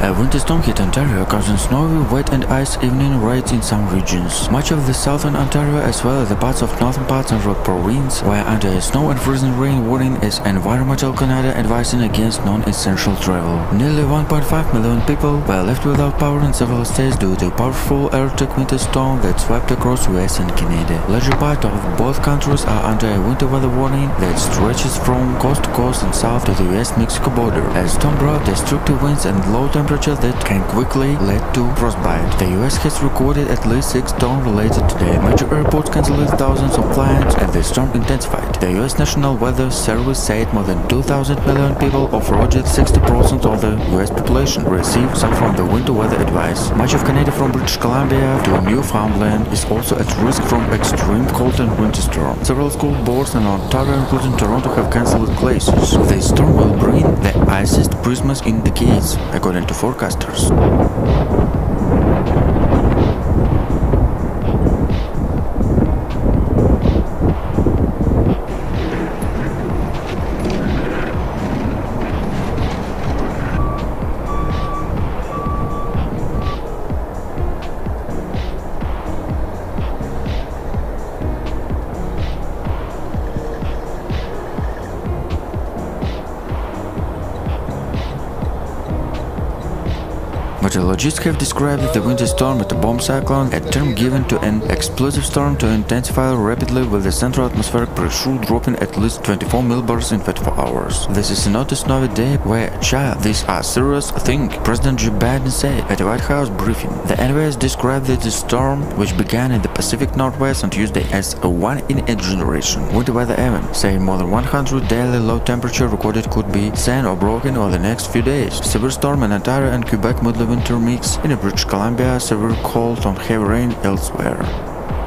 A winter storm hit Ontario, causing snowy, wet and ice evening raids in some regions. Much of the southern Ontario as well as the parts of northern parts and road province were under a snow and freezing rain warning as Environmental Canada advising against non-essential travel. Nearly 1.5 million people were left without power in several states due to a powerful Arctic winter storm that swept across US and Canada. Larger part of both countries are under a winter weather warning that stretches from coast to coast and south to the US-Mexico border. As storm brought destructive winds and low temperatures that can quickly lead to frostbite. The US has recorded at least 6 storm-related today. Major airports canceled thousands of flights as the storm intensified. The US National Weather Service said more than 2,000 million people, of which 60% of the US population, received some from the winter weather advice. Much of Canada from British Columbia to Newfoundland is also at risk from extreme cold and winter storm. Several school boards in Ontario, including Toronto, have cancelled classes. This storm will bring the iciest Christmas in decades, according to forecasters. Meteorologists have described the winter storm as a bomb cyclone, a term given to an explosive storm to intensify rapidly with the central atmospheric pressure dropping at least 24 millibars in 24 hours. This is not a snowy day where, child, these are serious things, President Joe Biden said at a White House briefing. The NWS described the storm, which began in the Pacific Northwest on Tuesday, as a one-in-a-generation winter weather event, saying more than 100 daily low temperature recorded could be seen or broken over the next few days. Severe storm in Ontario and Quebec midwinter mix in British Columbia, severe cold and heavy rain elsewhere.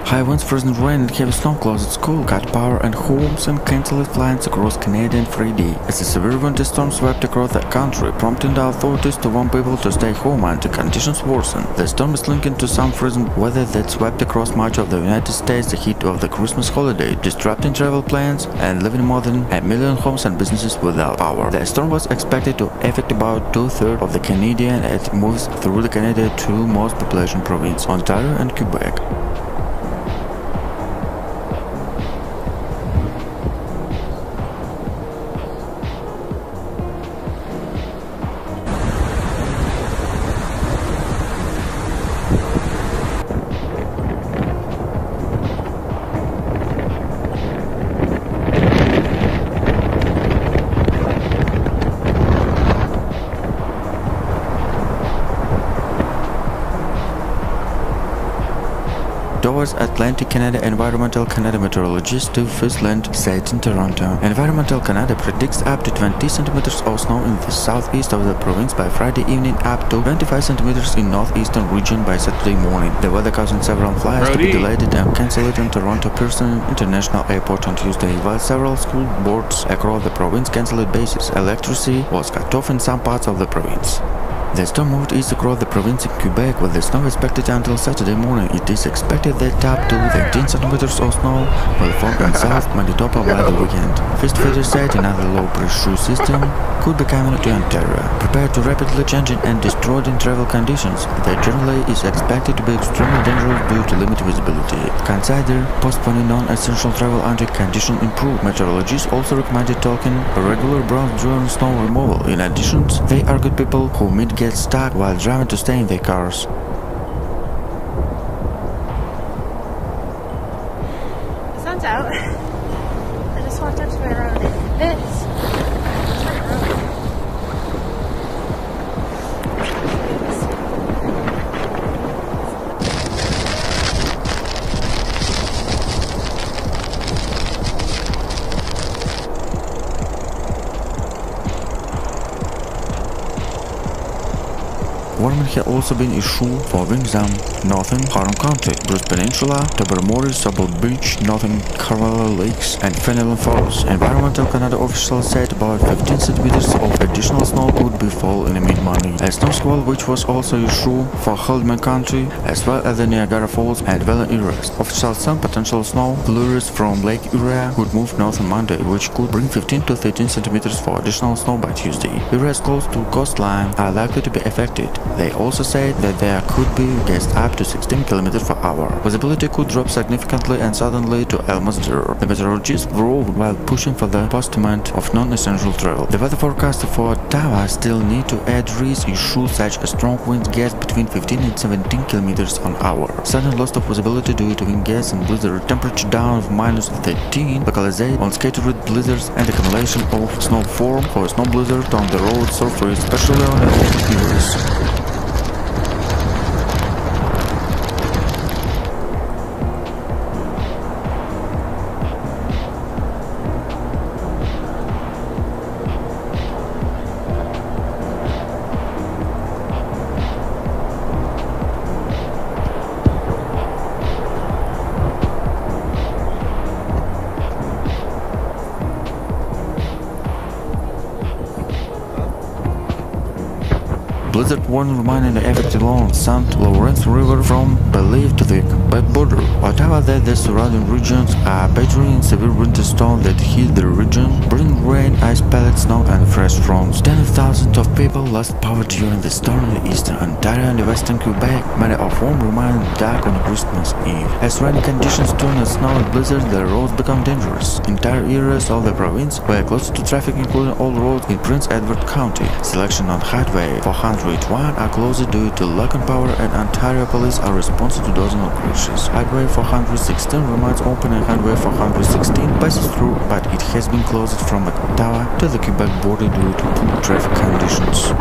High winds, freezing rain and heavy snow closed school, cut power and homes and canceled flights across Canada on Friday. As a severe winter storm swept across the country, prompting the authorities to warn people to stay home until conditions worsen. The storm is linked to some freezing weather that swept across much of the United States ahead of the Christmas holiday, disrupting travel plans and leaving more than 1 million homes and businesses without power. The storm was expected to affect about 2/3 of the Canadian as it moves through the Canada's two most population provinces, Ontario and Quebec. Towards Atlantic Canada, Environmental Canada Meteorologists to Fishland said in Toronto. Environmental Canada predicts up to 20 centimeters of snow in the southeast of the province by Friday evening, up to 25 centimeters in northeastern region by Saturday morning. The weather causing several flights to be delayed and cancelled in Toronto Pearson International Airport on Tuesday, while several school boards across the province cancelled bases. Electricity was cut off in some parts of the province. The storm moved east across the province in Quebec, with the snow expected until Saturday morning. It is expected that up to 18 centimeters of snow will fall in South Manitoba by the weekend. First Feeder said another low-pressure system could be coming to Ontario. Prepared to rapidly changing and distorting travel conditions that generally is expected to be extremely dangerous due to limited visibility. Consider postponing non-essential travel until conditions improve. Meteorologists also recommended taking regular breaks during snow removal. In addition, they urged people who may get stuck while driving to stay in their cars. The sun's out. I just walked up to my road. It's Warning had also been issued for Wingham, Northern Huron County, Bruce Peninsula, Tobermory, Sobel Beach, Northern Carvalho Lakes, and Fenelon Falls. Environmental Canada officials said about 15 centimeters of additional snow could be fall in mid-morning. A snow squall which was also issued for Haldimand County, as well as the Niagara Falls and Valley areas. Officials said potential snow flurries from Lake Erie could move north on Monday, which could bring 15 to 13 centimeters for additional snow by Tuesday. Areas close to coastline are likely to be affected. They also said that there could be gusts up to 16 km per hour. Visibility could drop significantly and suddenly to almost zero. The meteorologists wrote while pushing for the postponement of non-essential travel. The weather forecaster for Ottawa still need to add risks issues such as strong winds gusts between 15 and 17 km an hour. Sudden loss of visibility due to wind gusts and blizzard, temperature down of minus 13, localization on scattered blizzards, and accumulation of snow form for snow blizzard on the road surface, especially on the areas. Blizzard warning reminding the affected along St. Lawrence River from Belize to the Quebec border. Ottawa that the surrounding regions are battering severe winter storms that hit the region, bring rain, ice pellets, snow and fresh fronts. Tens of thousands of people lost power during the storm in eastern Ontario and western Quebec, many of whom remained dark on Christmas Eve. As rainy conditions turn to snow and blizzard, the roads become dangerous. Entire areas of the province were closed to traffic, including all roads in Prince Edward County. Selection on Highway 401 are closed due to lack of power, and Ontario police are responsible to dozens of crashes. Highway 416 remains open and Highway 416 passes through, but it has been closed from Ottawa to the Quebec border due to poor traffic conditions.